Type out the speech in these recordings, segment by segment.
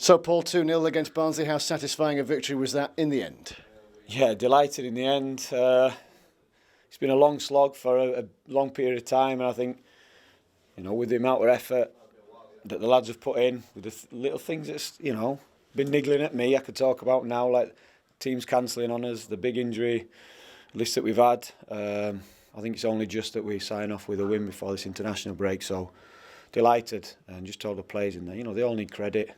So, Paul, 2-0 against Barnsley. How satisfying a victory was that in the end? Yeah, delighted in the end. It's been a long slog for a long period of time, and I think, with the amount of effort that the lads have put in, with the little things that's, been niggling at me, I could talk about now, like teams cancelling on us, the big injury list that we've had. I think it's only just that we sign off with a win before this international break, so delighted, and just told the players in there, they all need credit.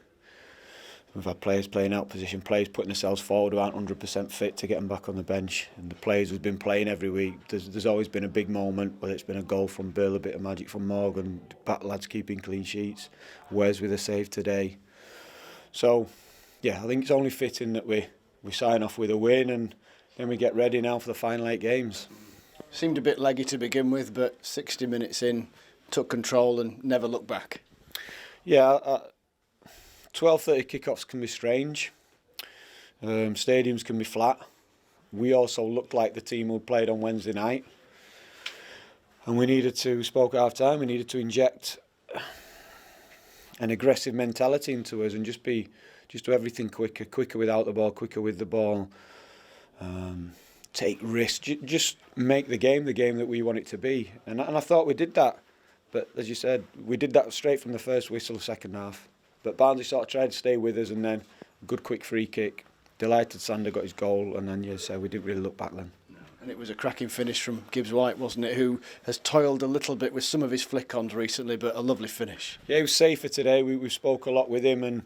We've had players playing out position, players putting themselves forward who aren't 100% fit to get them back on the bench. And the players who've been playing every week, there's always been a big moment, whether it's been a goal from Bill, a bit of magic from Morgan, back lads keeping clean sheets, Wes with a save today. So, yeah, I think it's only fitting that we sign off with a win and then we get ready now for the final 8 games. Seemed a bit leggy to begin with, but 60 minutes in, took control and never looked back. Yeah, 12:30 kickoffs can be strange. Stadiums can be flat. We also looked like the team who played on Wednesday night. And we spoke at half time, we needed to inject an aggressive mentality into us and just do everything quicker without the ball, quicker with the ball. Take risks, just make the game that we want it to be. And I thought we did that. But as you said, we did that straight from the first whistle, second half. But Barnsley sort of tried to stay with us, and then a good quick free kick. Delighted Sander got his goal, and then we didn't really look back then. And it was a cracking finish from Gibbs-White, wasn't it, who has toiled a little bit with some of his flick-ons recently, but a lovely finish. Yeah, he was safer today. We spoke a lot with him, and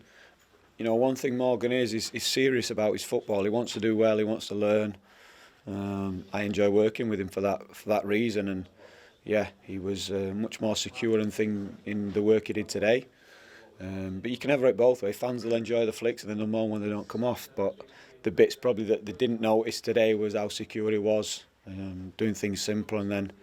one thing Morgan is serious about his football. He wants to do well, he wants to learn. I enjoy working with him for that reason, and yeah, he was much more secure in the work he did today. But you can have it both ways. Fans will enjoy the flicks and then the more when they don't come off. But the bits probably that they didn't notice today was how secure he was, doing things simple, and then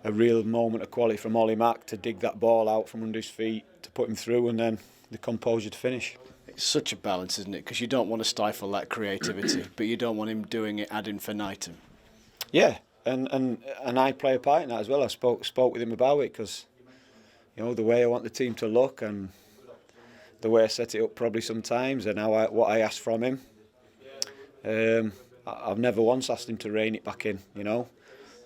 a real moment of quality from Ollie Mack to dig that ball out from under his feet, to put him through, and then the composure to finish. It's such a balance, isn't it? Because you don't want to stifle that creativity, but you don't want him doing it ad infinitum. Yeah, and I play a part in that as well. I spoke with him about it because, the way I want the team to look and the way I set it up probably sometimes and what I ask from him. I've never once asked him to rein it back in,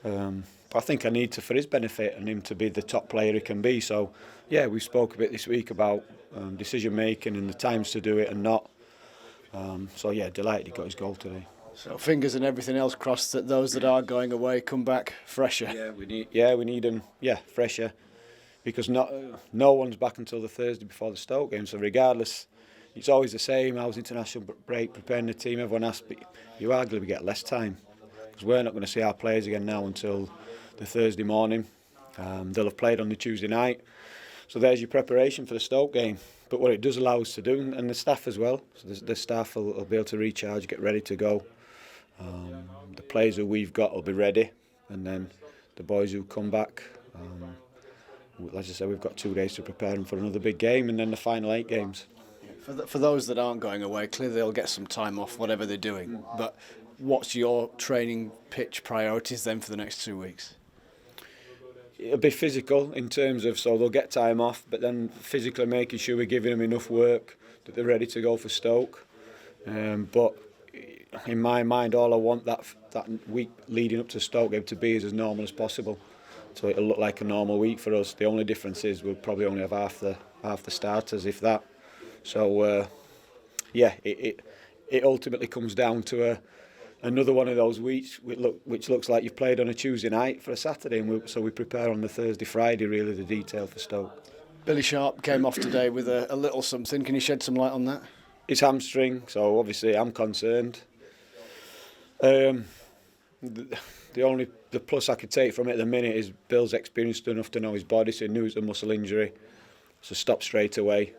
But I think I need to, for his benefit, and him to be the top player he can be. So, yeah, we spoke a bit this week about decision making and the times to do it and not. So, yeah, delighted he got his goal today. So fingers and everything else crossed that those that are going away come back fresher. Yeah, we need them. Yeah, fresher. Because no one's back until the Thursday before the Stoke game. So regardless, it's always the same. How's international break, preparing the team, everyone asks, but you arguably get less time. Because we're not going to see our players again now until the Thursday morning. They'll have played on the Tuesday night. So there's your preparation for the Stoke game. But what it does allow us to do, and the staff as well, so the staff will be able to recharge, get ready to go. The players who we've got will be ready. And then the boys who come back... as I said, we've got 2 days to prepare them for another big game and then the final 8 games. For those that aren't going away, clearly they'll get some time off, whatever they're doing. But what's your training pitch priorities then for the next 2 weeks? It'll be physical in terms of, so they'll get time off, but then physically making sure we're giving them enough work that they're ready to go for Stoke. But in my mind, all I want that week leading up to the Stoke game to be is as normal as possible. So it'll look like a normal week for us. The only difference is we'll probably only have half the starters, if that. So it ultimately comes down to another one of those weeks which looks like you've played on a Tuesday night for a Saturday, and so we prepare on the Thursday, Friday, really the detail for Stoke. Billy Sharp came off today with a little something. Can you shed some light on that? It's hamstring, so obviously I'm concerned. The plus I could take from it at the minute is Bill's experienced enough to know his body, so he knew it was a muscle injury, so stop straight away.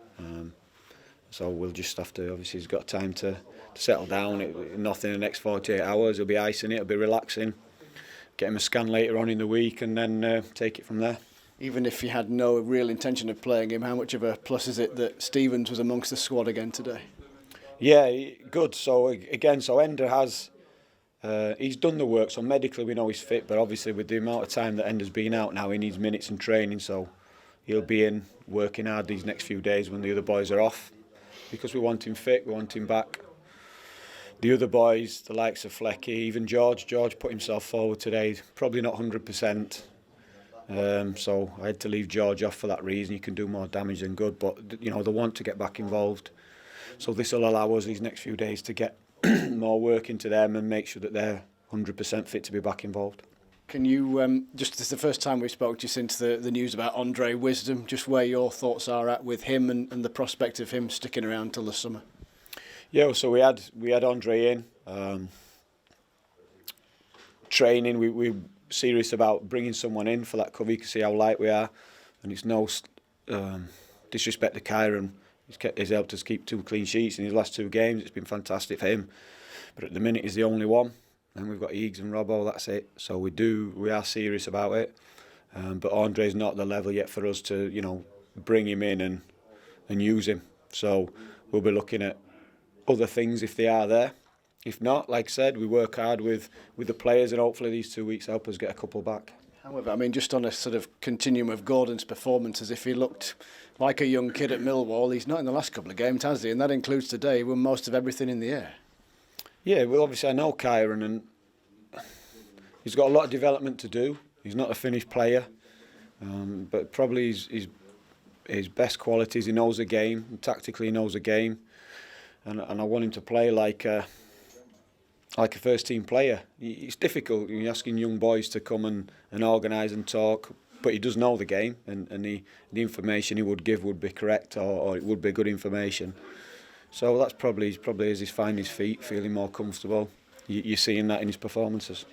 So we'll just have to, obviously he's got time to settle down. Nothing in the next 48 hours, he'll be icing it, he'll be relaxing, get him a scan later on in the week and then take it from there. Even if you had no real intention of playing him, how much of a plus is it that Stevens was amongst the squad again today? Yeah, good. So Ender has... he's done the work, so medically we know he's fit, but obviously with the amount of time that Ender's been out now, he needs minutes and training, so he'll be in working hard these next few days when the other boys are off. because we want him fit, we want him back. The other boys, the likes of Flecky, even George put himself forward today, probably not 100%. So I had to leave George off for that reason. He can do more damage than good, but you know, they want to get back involved. So this will allow us these next few days to get more work into them and make sure that they're 100% fit to be back involved. Can you, just this is the first time we spoke to you since the news about Andre Wisdom, just where your thoughts are at with him and the prospect of him sticking around till the summer? Yeah, so we had Andre in training. We were serious about bringing someone in for that cover. You can see how light we are, and it's no disrespect to Kyron. He's helped us keep 2 clean sheets in his last 2 games. It's been fantastic for him. But at the minute, he's the only one. And we've got Eags and Robbo, that's it. So we are serious about it. But Andre's not at the level yet for us to, you know, bring him in and use him. So we'll be looking at other things if they are there. If not, like I said, we work hard with the players, and hopefully these 2 weeks help us get a couple back. However, I mean, just on a sort of continuum of Gordon's performances, if he looked like a young kid at Millwall, he's not in the last couple of games, has he? And that includes today. He won most of everything in the air. Yeah, well, obviously I know Kyron, and he's got a lot of development to do. He's not a finished player, but probably his best qualities, he knows the game, and tactically he knows the game, and I want him to play like a first team player. It's difficult. You're asking young boys to come and organise and talk, but he does know the game, and the information he would give would be correct, or it would be good information. So that's probably as he's finding his feet, feeling more comfortable. You're seeing that in his performances.